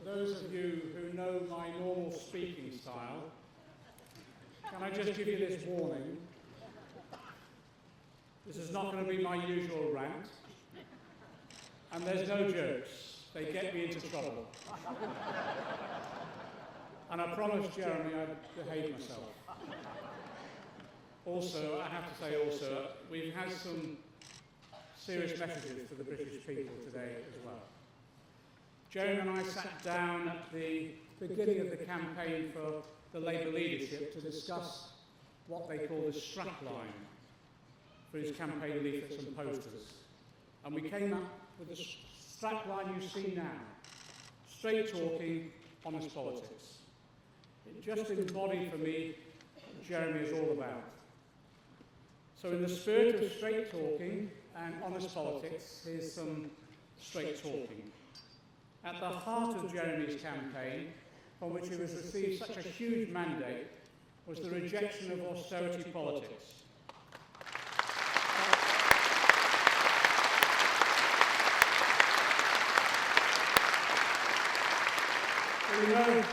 those of you who know my normal speaking style, can I just give you this warning? This is not going to be my usual rant, and there's no jokes. They get me into trouble. And I promised Jeremy I'd behave myself. Also, I have to say also, we've had some serious messages for the British people today as well. Jeremy and I sat down at the beginning of the campaign for the Labour leadership to discuss what they call the strap line for his campaign leaflets and posters. And we came up with the strap line you see now: straight talking, honest politics. It just embodied for me what Jeremy is all about. So in the spirit of straight talking and honest politics, here's some straight talking. At the heart of Jeremy's campaign, from which he has received such a huge mandate, was the rejection of austerity politics. You know,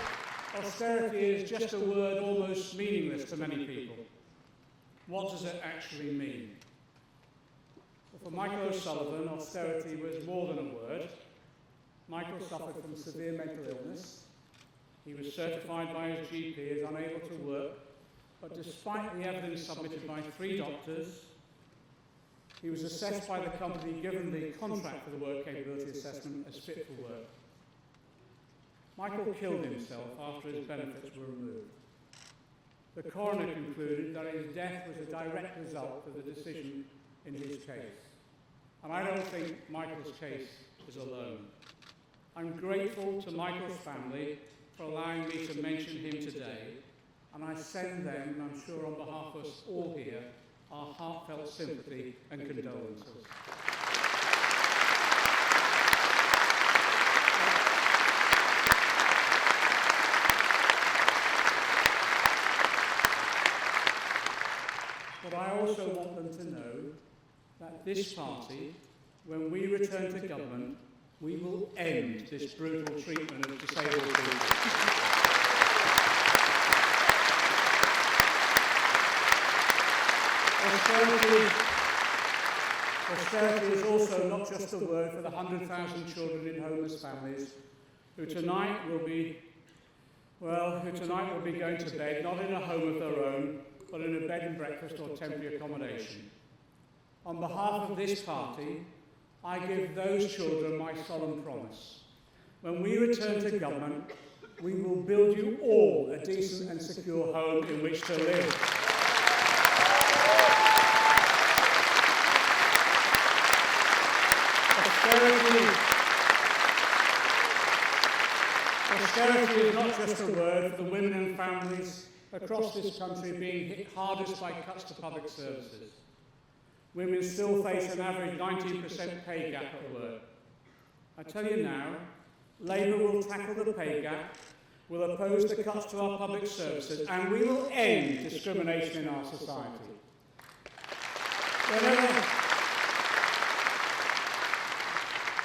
austerity is just a word almost meaningless to many people. What does it actually mean? Well, for Michael O'Sullivan, austerity was more than a word. Michael suffered from severe mental illness. He was certified by his GP as unable to work, but despite the evidence submitted by 3 doctors, he was assessed by the company, given the contract for the work capability assessment, as fit for work. Michael killed himself after his benefits were removed. The coroner concluded that his death was a direct result of the decision in his case. And I don't think Michael's case is alone. I'm grateful to Michael's family for allowing me to mention him today, and I send them, I'm sure on behalf of us all here, our heartfelt sympathy and condolences. But I also want them to know that this party, when we return to government, we will end this brutal treatment of disabled people. Austerity is also not just a word for the 100,000 children in homeless families who tonight will be going to bed, not in a home of their own, but in a bed and breakfast or temporary accommodation. On behalf of this party, I give those children my solemn promise. When we return to government, we will build you all a decent and secure home in which to live. Austerity is not just a word for the women and families across this country being hit hardest by cuts to public services. Women still face an average 19% pay gap at work. I tell you now, Labour will tackle the pay gap, will oppose the cuts to our public services, and we will end discrimination in our society.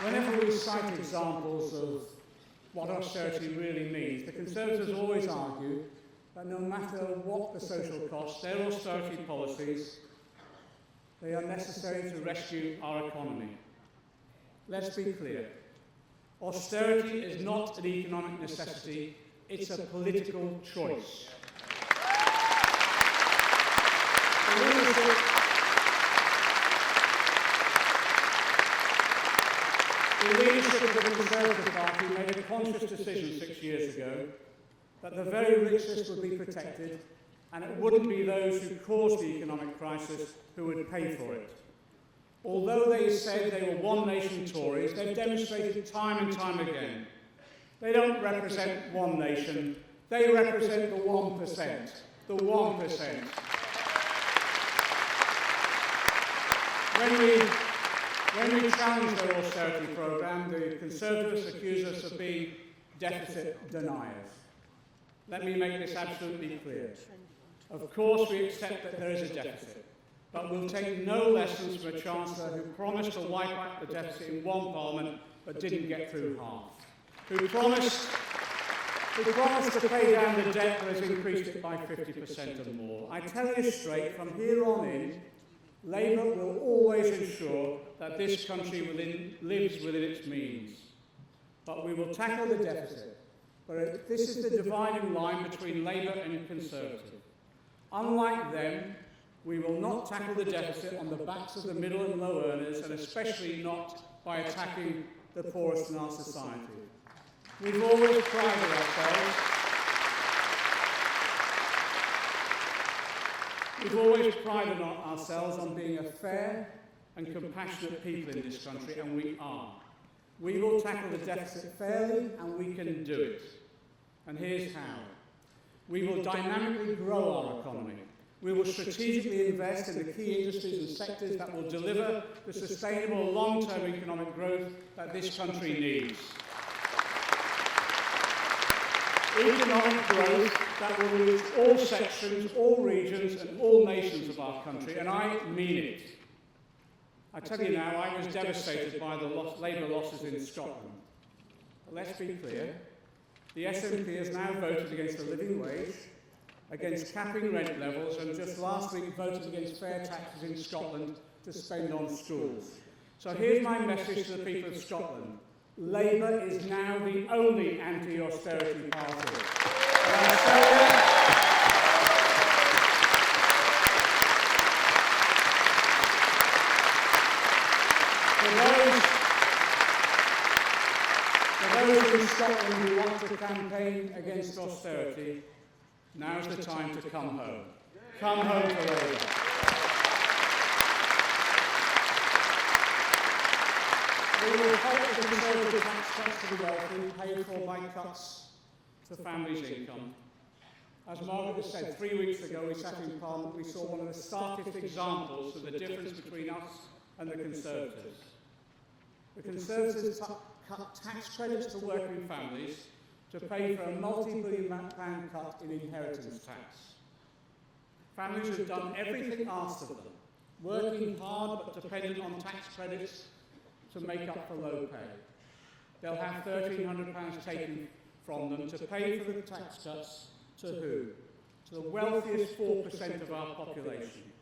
Whenever we cite examples of what austerity really means, the Conservatives always argue that no matter what the social costs, their austerity policies, they are necessary to rescue our economy. Let's be clear. Austerity is not an economic necessity, it's a political choice. The leadership of the Conservative Party made a conscious decision 6 years ago that the very richest would be protected, and it wouldn't be those who caused the economic crisis who would pay for it. Although they said they were one nation Tories, they've demonstrated time and time again. They don't represent one nation, they represent the 1%. The 1%. When we challenged their austerity programme, the Conservatives accused us of being deficit deniers. Let me make this absolutely clear. Of course, we accept that there is a deficit, but we'll take no lessons from a Chancellor who promised to wipe out the deficit in one Parliament but didn't get through half. who promised to pay down the debt but has increased it by 50% or more. I tell you straight, from here on in, Labour will always ensure that this country lives within its means. But we will tackle the deficit. But this is the dividing line between Labour and Conservative. Unlike them, we will not tackle the deficit on the backs of the middle and low earners, and especially not by attacking the poorest in our society. We've always prided ourselves on being a fair and compassionate people in this country, and we are. We will tackle the deficit fairly, and we can do it. And here's how. We will dynamically grow our economy. We will strategically invest in the key industries and sectors that will deliver the sustainable long-term economic growth that this country needs. Economic growth that will reach all sections, all regions and all nations of our country, and I mean it. I tell you now, I was devastated by the Labour losses in Scotland. But let's be clear, the SNP has now voted against the living wage, against capping rent levels, and just last week voted against fair taxes in Scotland to spend on schools. So here's my message to the people of Scotland. Labour is now the only anti-austerity party. And I tell you, for those in Scotland who want to campaign against austerity, now's the time to come home. Come home to Labour. We will halt the Conservative tax cuts to the wealthy, paid for by cuts to families' income. As Margaret has said, 3 weeks ago we sat in Parliament, we saw one of the starkest examples of the difference between us and the Conservatives. The Conservatives cut tax credits to working families to pay for a multi-billion-pound cut in inheritance tax. Families have done everything asked of them, working hard but dependent on tax credits to make up for low pay. They'll have £1,300 taken from them to pay for the tax cuts to who? To the wealthiest 4% of our population.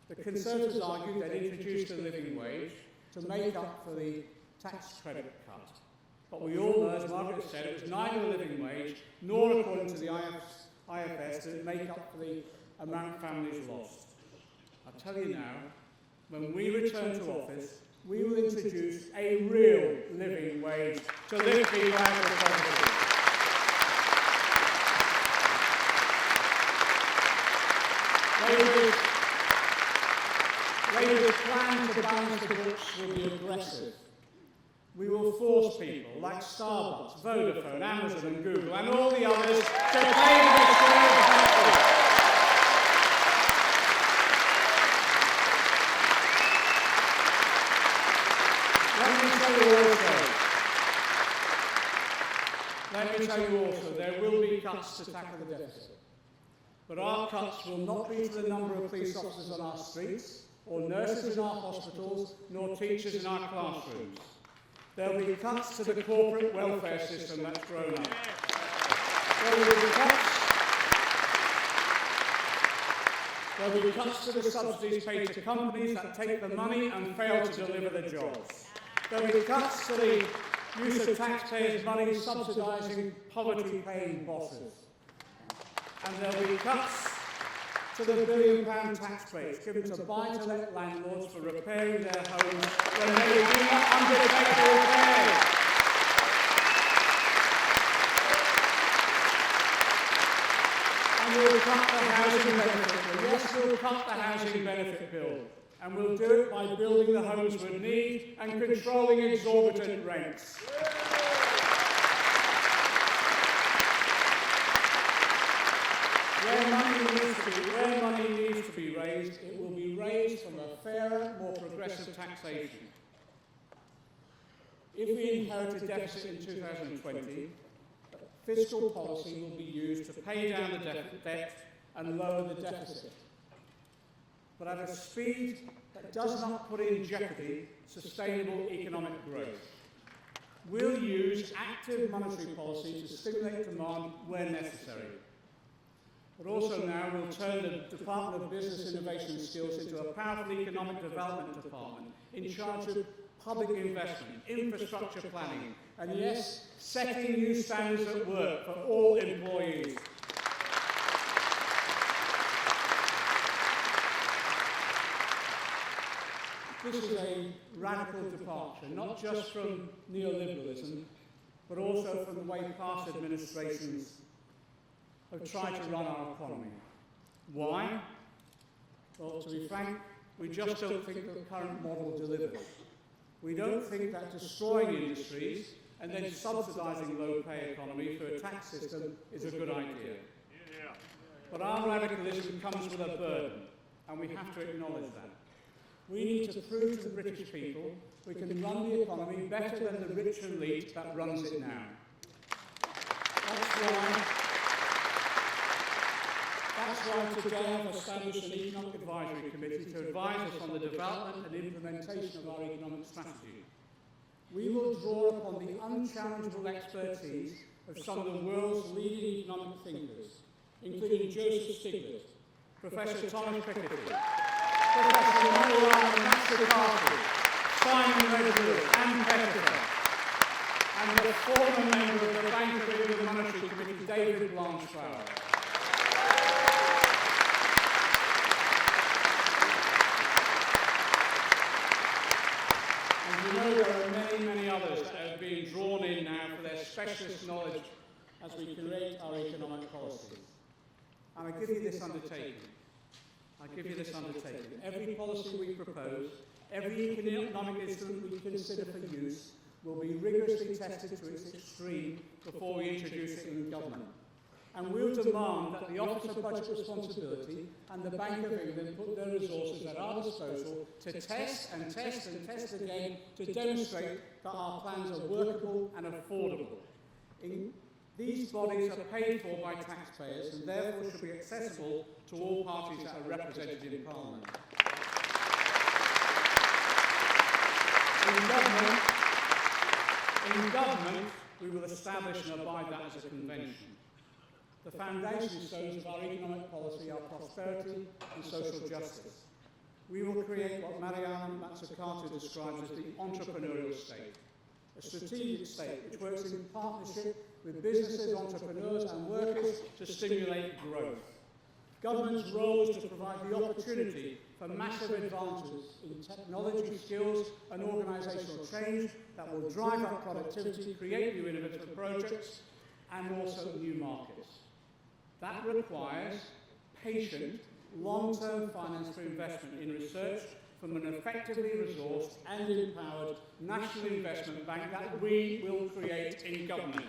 The Conservatives argued they'd introduced a living wage to make up for the tax credit cut. But we all know, as Margaret said, it was neither a living wage nor, according to the IFS, to make up for the amount families lost. I'll tell you now, when we return to office, we will introduce a real living wage to lift people out of poverty. Labour's plan to balance the books will be aggressive. We will force people like Starbucks, Vodafone, Amazon and Google and all the others to pay for the share of benefits. Let me tell you also, there will be cuts to tackle the deficit. But our cuts will not be to the number of police officers on our streets, or nurses in our hospitals, nor teachers in our classrooms. There will be cuts to the corporate welfare system that's grown up. There will be cuts to the subsidies paid to companies that take the money and fail to deliver the jobs. There will be cuts to the use of taxpayers' money subsidising poverty-paying bosses. And there will be cuts to the £1 billion tax breaks given to buy-to-let landlords for repairing their homes when they do not undertake the repairs. And we'll cut the housing benefit bill. Yes, we'll cut the housing benefit bill. And we'll do it by building the homes we need and controlling exorbitant rents. Where money needs to be raised, it will be raised from a fairer, more progressive taxation. If we inherit a deficit in 2020, fiscal policy will be used to pay down the debt and lower the deficit, but at a speed that does not put in jeopardy sustainable economic growth. we'll use active monetary policy to stimulate demand where necessary. But also now we'll turn the Department of Business, Innovation and Skills into a powerful economic development department in charge of public investment, infrastructure planning, and yes, setting new standards at work for all employees. This is a radical departure, not just from neoliberalism, but also from the way past administrations have tried to run our economy. Why? Well, to be frank, we just don't think the current model delivers. We don't think that destroying industries and then subsidising low-pay economy through a tax system is a good idea. But our radicalism comes with a burden, and we have to acknowledge that. We need to prove to the British people we can run the economy better than the rich elite that runs it now. That's why today I've established an Economic Advisory Committee to advise us on the development and implementation of our economic strategy. We will draw upon the unchallengeable expertise of some of the world's leading economic thinkers, including Joseph Stiglitz, Professor Thomas Piketty, Professor McDonnell's, Simon Redwood, and Pettifer, and the former member of the Bank of England Monetary Committee, David Blanchflower. And you know there are many, many others that are being drawn in now for their specialist knowledge as we create our economic policies. And I give you this undertaking. Every policy we propose, every economic instrument we consider for use, will be rigorously tested to its extreme before we introduce it in government. And we'll demand that the Office of Budget Responsibility and the Bank of England put their resources at our disposal to test and test and test again to demonstrate that our plans are workable and affordable. These bodies are paid for by taxpayers and therefore should be accessible to all parties that are represented in Parliament. In government, we will establish and abide that as a convention. The foundation stones of our economic policy are prosperity and social justice. We will create what Mariana Mazzucato describes as the entrepreneurial state, a strategic state which works in partnership with businesses, entrepreneurs and workers to stimulate growth. Government's role is to provide the opportunity for massive advances in technology, skills and organisational change that will drive up productivity, create new innovative projects and also new markets. That requires patient, long-term finance for investment in research from an effectively resourced and empowered national investment bank that we will create in government.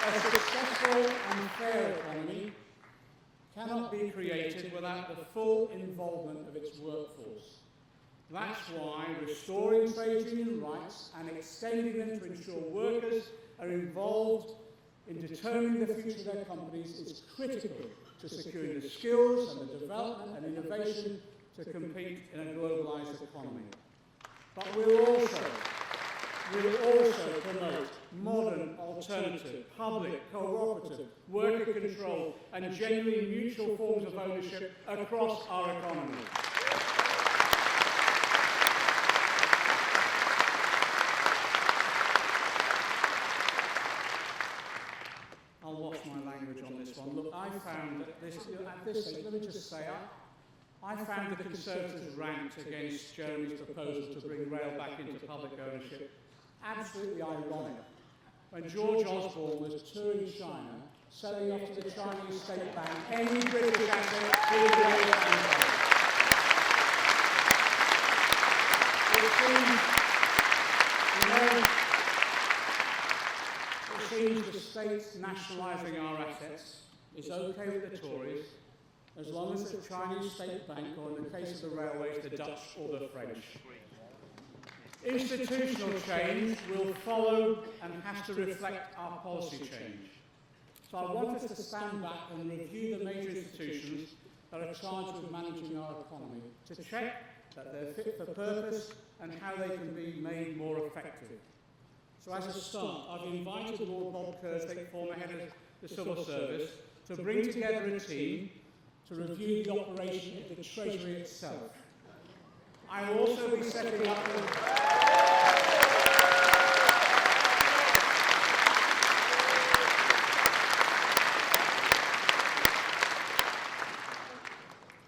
A successful and fair economy cannot be created without the full involvement of its workforce. That's why restoring trade union rights and extending them to ensure workers are involved in determining the future of their companies is critical to securing the skills and the development and innovation to compete in a globalised economy. But we'll also promote modern, alternative, public, cooperative, worker control and genuinely mutual forms of ownership across our economy. I'll watch my language on this one. Look, I found that at this stage, let me just say, I found the Conservatives' rant against Jeremy's proposal to bring rail back into public ownership absolutely ironic. When George Osborne was touring China, selling off to the Chinese State Bank any British asset he would rail back. It seems the state's nationalising our assets is okay with the Tories as long as the Chinese State Bank, or in the case of the railways, the Dutch or the French. Institutional change will follow and has to reflect our policy change. So I want us to stand back and review the major institutions that are charged with managing our economy to check that they're fit for purpose, and how they can be made more effective. So as a start, I've invited Lord Bob Kerslake, former head of the Civil Service, to bring together a team to review the operation of the Treasury itself. I will also be setting up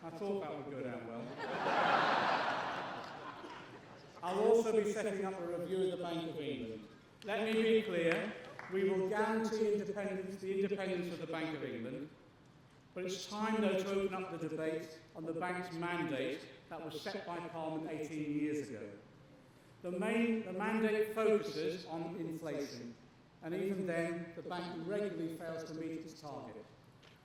I thought that would go down well. I'll also be setting up a review of the Bank of England. Let me be clear, we will guarantee the independence of the Bank of England, but it's time, though, to open up the debate on the bank's mandate that was set by Parliament 18 years ago. The mandate focuses on inflation, and even then, the bank regularly fails to meet its target.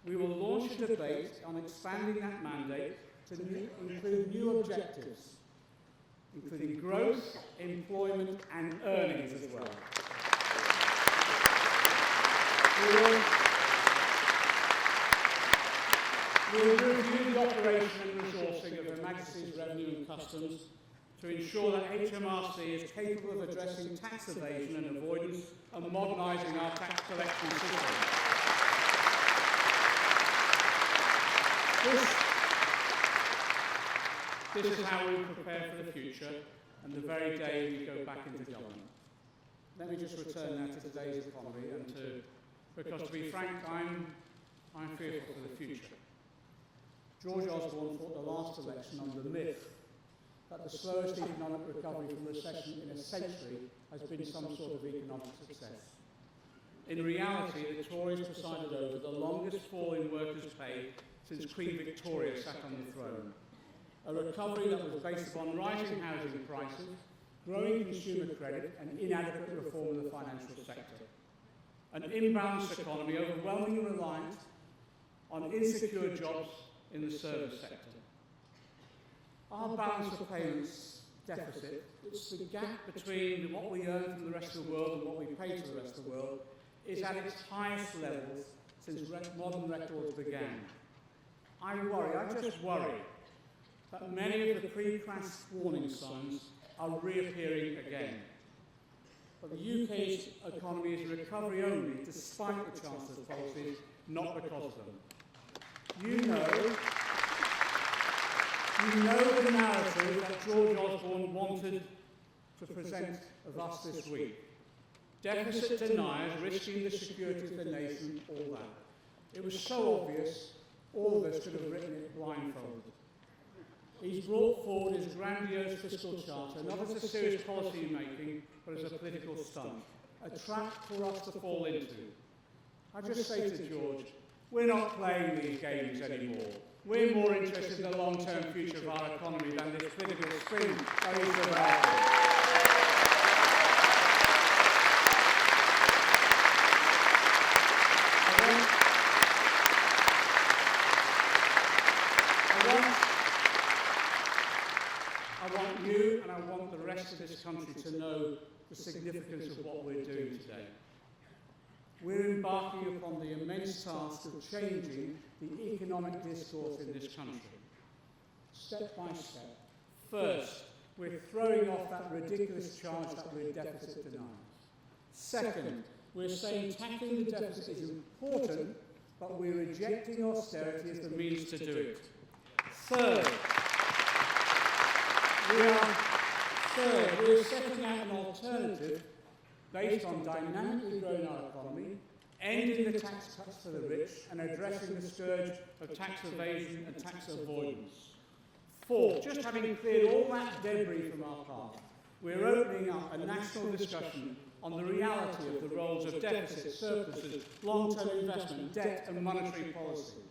We will launch a debate on expanding that mandate to include new objectives, including growth, employment, and earnings as well. We will review the operation and resourcing of Her Majesty's Revenue and Customs to ensure that HMRC is capable of addressing tax evasion and avoidance and modernising our tax collection system. This is how we prepare for the future and the very day we go back into government. Let me just return now to today's economy because to be frank, I'm fearful for the future. George Osborne fought the last election on the myth that the slowest economic recovery from recession in a century has been some sort of economic success. In reality, the Tories presided over the longest fall in workers' pay since Queen Victoria sat on the throne. A recovery that was based upon rising housing prices, growing consumer credit, and inadequate reform of the financial sector. An imbalanced economy overwhelmingly reliant on insecure jobs in the service sector. Our balance of payments deficit, it's the gap between what we earn from the rest of the world and what we pay to the rest of the world, is at its highest levels since modern records began. I just worry that many of the pre-crash warning signs are reappearing again. But the UK's economy is recovery only, despite the Chancellor's policies, not because of them. You know the narrative that George Osborne wanted to present of us this week. Deficit deniers risking the security of the nation, all that. It was so obvious, all of us could have written it blindfolded. He's brought forward his grandiose fiscal charter, not as a serious policy making, but as a political stunt, a trap for us to fall into. I just say to George, we're not playing these games anymore. We're more interested in the long-term future of our economy than this political spin that is about. I want you and I want the rest of this country to know the significance of what we're doing today. We're embarking upon the immense task of changing the economic discourse in this country, step by step. First, we're throwing off that ridiculous charge that we're deficit deniers. Second, we're saying tackling the deficit is important, but we're rejecting austerity as the means to do it. Third, we're setting out an alternative based on dynamically growing our economy, ending the tax cuts for the rich, and addressing the scourge of tax evasion and tax avoidance. Fourth, just having cleared all that debris from our path, we're opening up a national discussion on the reality of the roles of deficits, surpluses, long-term investment, debt and monetary policy.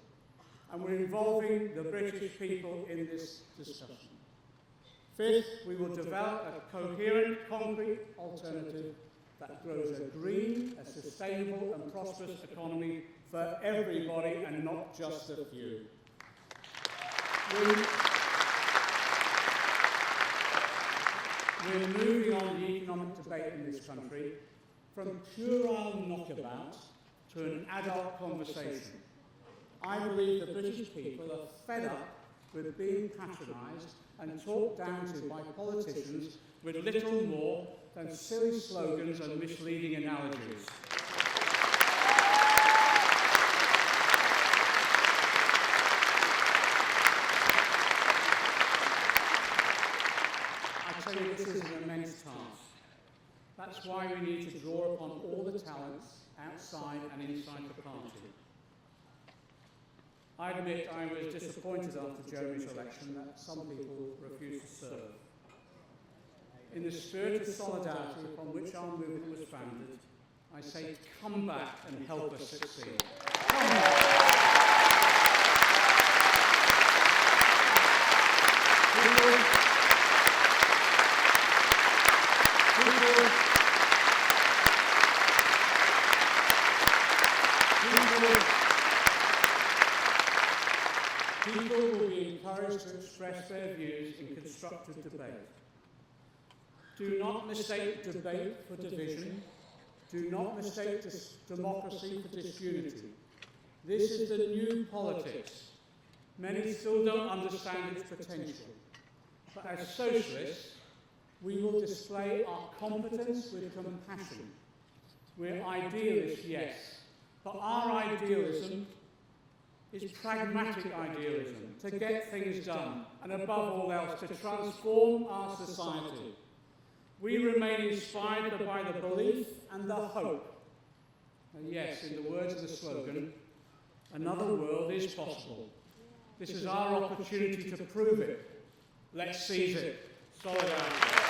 And we're involving the British people in this discussion. Fifth, we will develop a coherent, concrete alternative that grows a green, a sustainable and prosperous economy for everybody and not just a few. We're moving on the economic debate in this country from puerile knockabout to an adult conversation. I believe the British people are fed up with being patronised and talked down to by politicians with little more than silly slogans and misleading analogies. I tell you, this is an immense task. That's why we need to draw upon all the talents outside and inside the party. I admit I was disappointed after Jeremy's election that some people refused to serve. In the spirit of solidarity upon which our movement was founded, I say come back and help us succeed. Come back. People will be encouraged to express their views in constructive debate. Do not mistake debate for division. Do not mistake democracy for disunity. This is the new politics. Many still don't understand its potential. But as socialists, we will display our competence with compassion. We're idealists, yes, but our idealism is pragmatic idealism, to get things done, and above all else, to transform our society. We remain inspired by the belief and the hope. And yes, in the words of the slogan, another world is possible. This is our opportunity to prove it. Let's seize it. Solidarity.